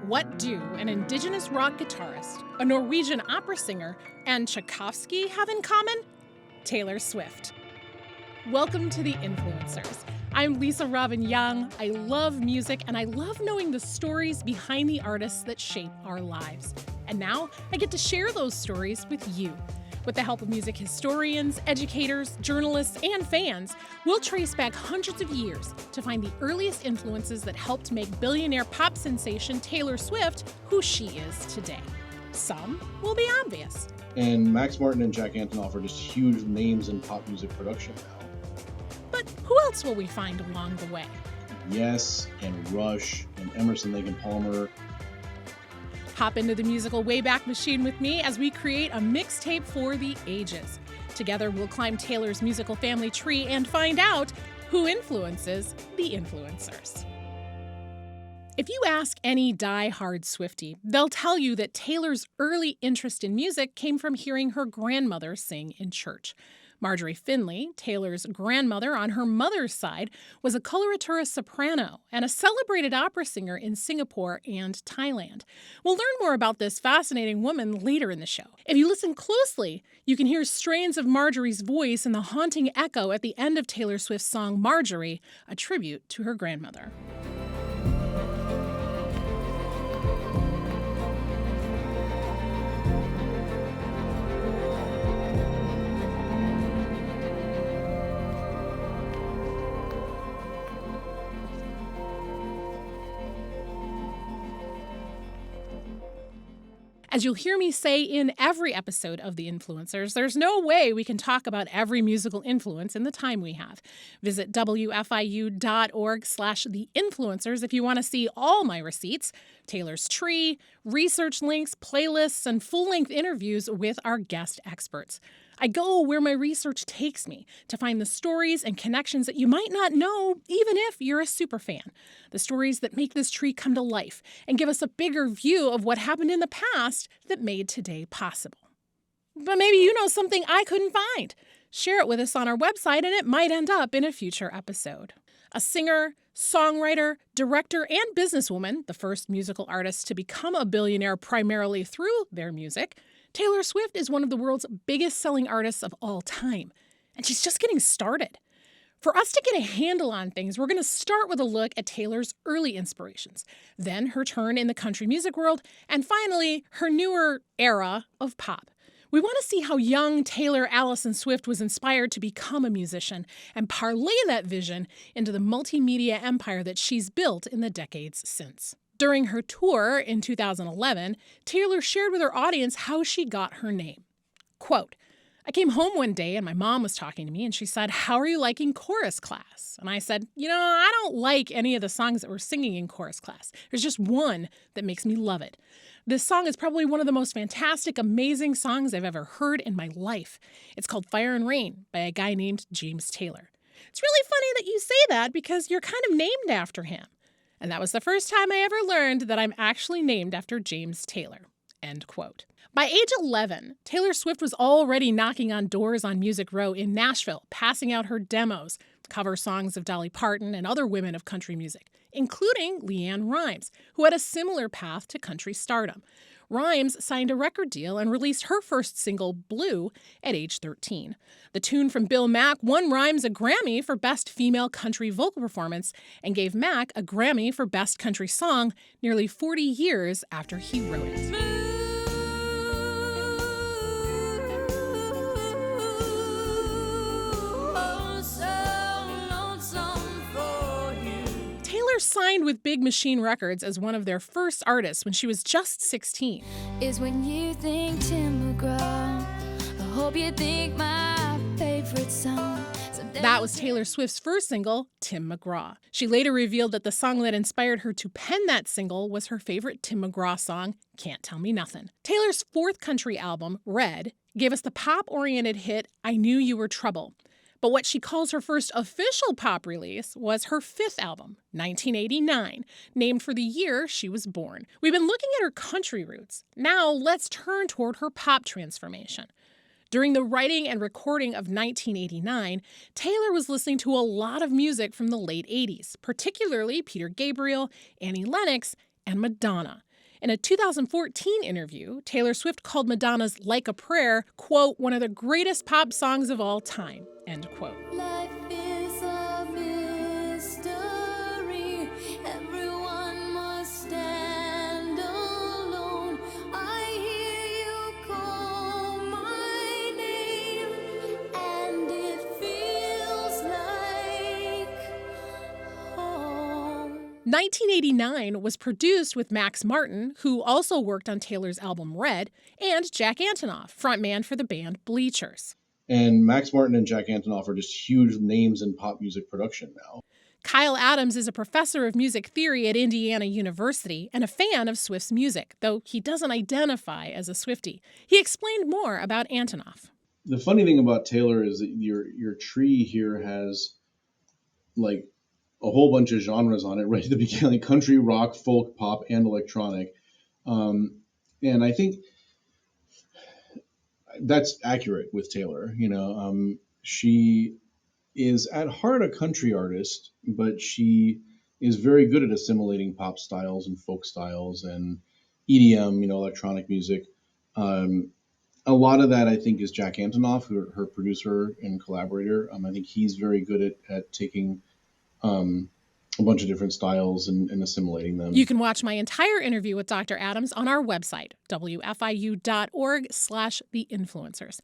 What do an indigenous rock guitarist, a Norwegian opera singer, and Tchaikovsky have in common? Taylor Swift. Welcome to The Influencers. I'm Lisa Robbin Young. I love music, and I love knowing the stories behind the artists that shape our lives. And now I get to share those stories with you. With the help of music historians, educators, journalists, and fans, we'll trace back hundreds of years to find the earliest influences that helped make billionaire pop sensation Taylor Swift who she is today. Some will be obvious. And Max Martin and Jack Antonoff are just huge names in pop music production now. But who else will we find along the way? Yes, and Rush, and Emerson, Lake and Palmer. Hop into the musical Wayback Machine with me as we create a mixtape for the ages. Together, we'll climb Taylor's musical family tree and find out who influences the influencers. If you ask any die-hard Swiftie, they'll tell you that Taylor's early interest in music came from hearing her grandmother sing in church. Marjorie Finley, Taylor's grandmother on her mother's side, was a coloratura soprano and a celebrated opera singer in Singapore and Thailand. We'll learn more about this fascinating woman later in the show. If you listen closely, you can hear strains of Marjorie's voice in the haunting echo at the end of Taylor Swift's song Marjorie, a tribute to her grandmother. As you'll hear me say in every episode of The Influencers, there's no way we can talk about every musical influence in the time we have. Visit WFIU.org/theinfluencers if you want to see all my receipts, Taylor's tree, research links, playlists, and full-length interviews with our guest experts. I go where my research takes me to find the stories and connections that you might not know even if you're a superfan. The stories that make this tree come to life and give us a bigger view of what happened in the past that made today possible. But maybe you know something I couldn't find. Share it with us on our website and it might end up in a future episode. A singer, songwriter, director, and businesswoman, the first musical artist to become a billionaire primarily through their music, Taylor Swift is one of the world's biggest selling artists of all time, and she's just getting started. For us to get a handle on things, we're going to start with a look at Taylor's early inspirations, then her turn in the country music world, and finally, her newer era of pop. We want to see how young Taylor Allison Swift was inspired to become a musician and parlay that vision into the multimedia empire that she's built in the decades since. During her tour in 2011, Taylor shared with her audience how she got her name. Quote, "I came home one day and my mom was talking to me and she said, 'How are you liking chorus class?' And I said, 'I don't like any of the songs that we're singing in chorus class. There's just one that makes me love it. This song is probably one of the most fantastic, amazing songs I've ever heard in my life. It's called Fire and Rain by a guy named James Taylor. It's really funny that you say that because you're kind of named after him. And that was the first time I ever learned that I'm actually named after James Taylor." End quote. By age 11, Taylor Swift was already knocking on doors on Music Row in Nashville, passing out her demos, cover songs of Dolly Parton and other women of country music, including LeAnn Rimes, who had a similar path to country stardom. Rimes signed a record deal and released her first single, Blue, at age 13. The tune from Bill Mack won Rimes a Grammy for Best Female Country Vocal Performance and gave Mack a Grammy for Best Country Song nearly 40 years after he wrote it. Taylor signed with Big Machine Records as one of their first artists when she was just 16. Is when you think Tim McGraw, I hope you think my favorite song. That was Taylor Swift's first single, Tim McGraw. She later revealed that the song that inspired her to pen that single was her favorite Tim McGraw song, Can't Tell Me Nothin'. Taylor's fourth country album, Red, gave us the pop-oriented hit I Knew You Were Trouble. But what she calls her first official pop release was her fifth album, 1989, named for the year she was born. We've been looking at her country roots. Now let's turn toward her pop transformation. During the writing and recording of 1989, Taylor was listening to a lot of music from the late 80s, particularly Peter Gabriel, Annie Lennox, and Madonna. In a 2014 interview, Taylor Swift called Madonna's Like a Prayer, quote, one of the greatest pop songs of all time, end quote. Life is a mystery. Everyone must stand alone. I hear you call my name, and it feels like home. 1989 was produced with Max Martin, who also worked on Taylor's album Red, and Jack Antonoff, frontman for the band Bleachers. And Max Martin and Jack Antonoff are just huge names in pop music production now. Kyle Adams is a professor of music theory at Indiana University and a fan of Swift's music, though he doesn't identify as a Swiftie. He explained more about Antonoff. The funny thing about Taylor is that your tree here has like a whole bunch of genres on it right at the beginning, like country, rock, folk, pop, and electronic. And I think that's accurate with Taylor. She is at heart a country artist, but she is very good at assimilating pop styles and folk styles and EDM, electronic music. A lot of that, I think, is Jack Antonoff, her producer and collaborator. I think he's very good at taking a bunch of different styles and assimilating them. You can watch my entire interview with Dr. Adams on our website, wfiu.org/theinfluencers.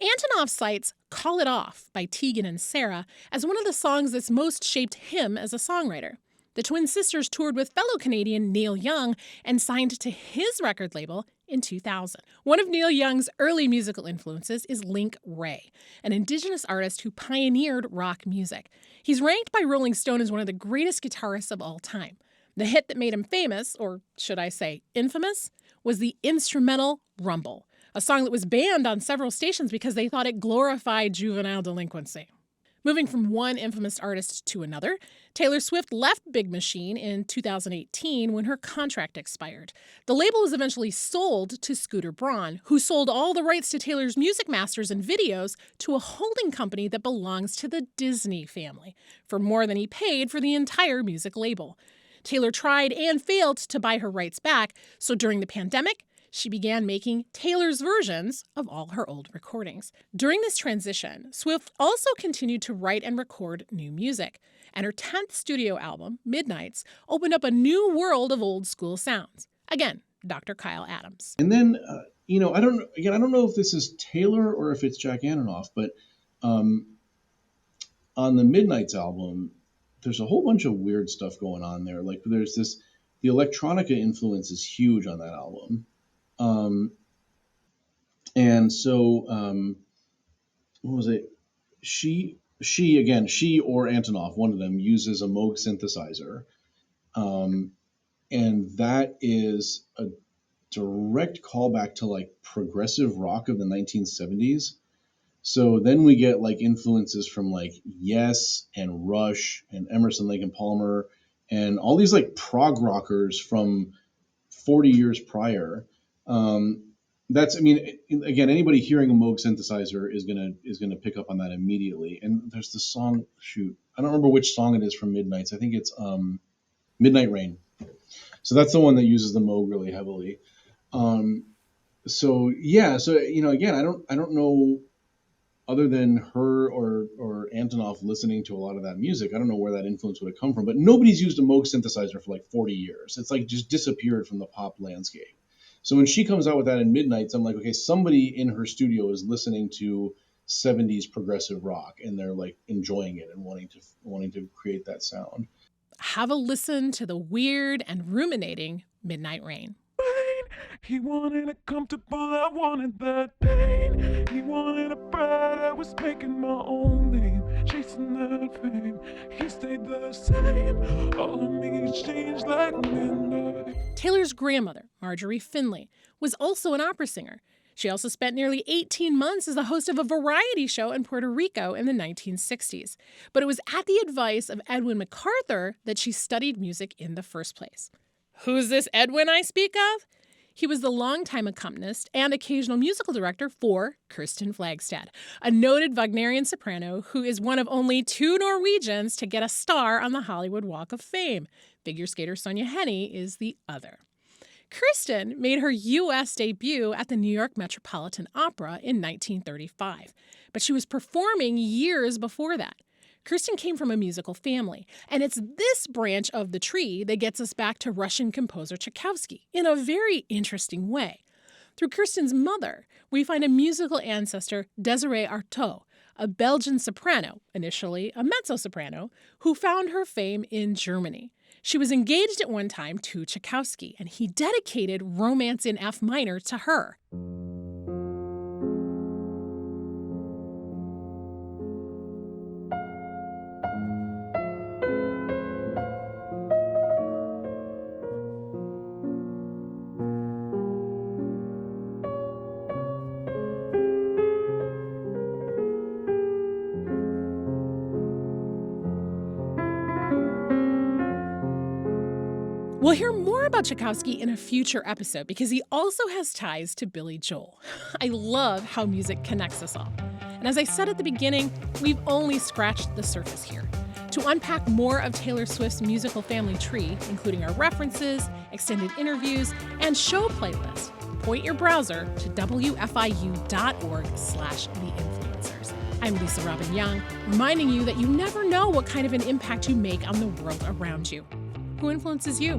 Antonoff cites Call It Off by Tegan and Sarah as one of the songs that's most shaped him as a songwriter. The twin sisters toured with fellow Canadian Neil Young and signed to his record label in 2000. One of Neil Young's early musical influences is Link Wray, an indigenous artist who pioneered rock music. He's ranked by Rolling Stone as one of the greatest guitarists of all time. The hit that made him famous, or should I say infamous, was the instrumental Rumble, a song that was banned on several stations because they thought it glorified juvenile delinquency. Moving from one infamous artist to another, Taylor Swift left Big Machine in 2018 when her contract expired. The label was eventually sold to Scooter Braun, who sold all the rights to Taylor's music masters and videos to a holding company that belongs to the Disney family, for more than he paid for the entire music label. Taylor tried and failed to buy her rights back, so during the pandemic, she began making Taylor's versions of all her old recordings. During this transition, Swift also continued to write and record new music, and her 10th studio album, Midnights, opened up a new world of old school sounds. Again, Dr. Kyle Adams. And then, I don't know if this is Taylor or if it's Jack Antonoff, but on the Midnights album, there's a whole bunch of weird stuff going on there. Like the electronica influence is huge on that album. And so, what was it? She or Antonoff, one of them, uses a Moog synthesizer. And that is a direct callback to like progressive rock of the 1970s. So then we get like influences from like Yes and Rush and Emerson, Lake and Palmer and all these like prog rockers from 40 years prior. Again, anybody hearing a Moog synthesizer is gonna pick up on that immediately. And there's the song, I don't remember which song it is from Midnights. I think it's Midnight Rain. So that's the one that uses the Moog really heavily. Again, I don't know, other than her or Antonoff listening to a lot of that music, I don't know where that influence would have come from. But nobody's used a Moog synthesizer for like 40 years. It's like just disappeared from the pop landscape. So when she comes out with that in Midnights, I'm like, okay, somebody in her studio is listening to 70s progressive rock, and they're like enjoying it and wanting to create that sound. Have a listen to the weird and ruminating Midnight Rain. He wanted it comfortable, I wanted that pain. He wanted a bride, I was making my own name, chasing that fame. He stayed the same, all of me changed like midnight. Taylor's grandmother, Marjorie Finley, was also an opera singer. She also spent nearly 18 months as the host of a variety show in Puerto Rico in the 1960s. But it was at the advice of Edwin MacArthur that she studied music in the first place. Who's this Edwin I speak of? He was the longtime accompanist and occasional musical director for Kirsten Flagstad, a noted Wagnerian soprano who is one of only 2 Norwegians to get a star on the Hollywood Walk of Fame. Figure skater Sonja Henie is the other. Kristen made her U.S. debut at the New York Metropolitan Opera in 1935, but she was performing years before that. Kristen came from a musical family, and it's this branch of the tree that gets us back to Russian composer Tchaikovsky in a very interesting way. Through Kristen's mother, we find a musical ancestor, Desiree Artaud, a Belgian soprano, initially a mezzo-soprano, who found her fame in Germany. She was engaged at one time to Tchaikovsky, and he dedicated Romance in F minor to her. We'll hear more about Tchaikovsky in a future episode because he also has ties to Billy Joel. I love how music connects us all. And as I said at the beginning, we've only scratched the surface here. To unpack more of Taylor Swift's musical family tree, including our references, extended interviews, and show playlists, point your browser to wfiu.org/theinfluencers. I'm Lisa Robbin Young, reminding you that you never know what kind of an impact you make on the world around you. Who influences you?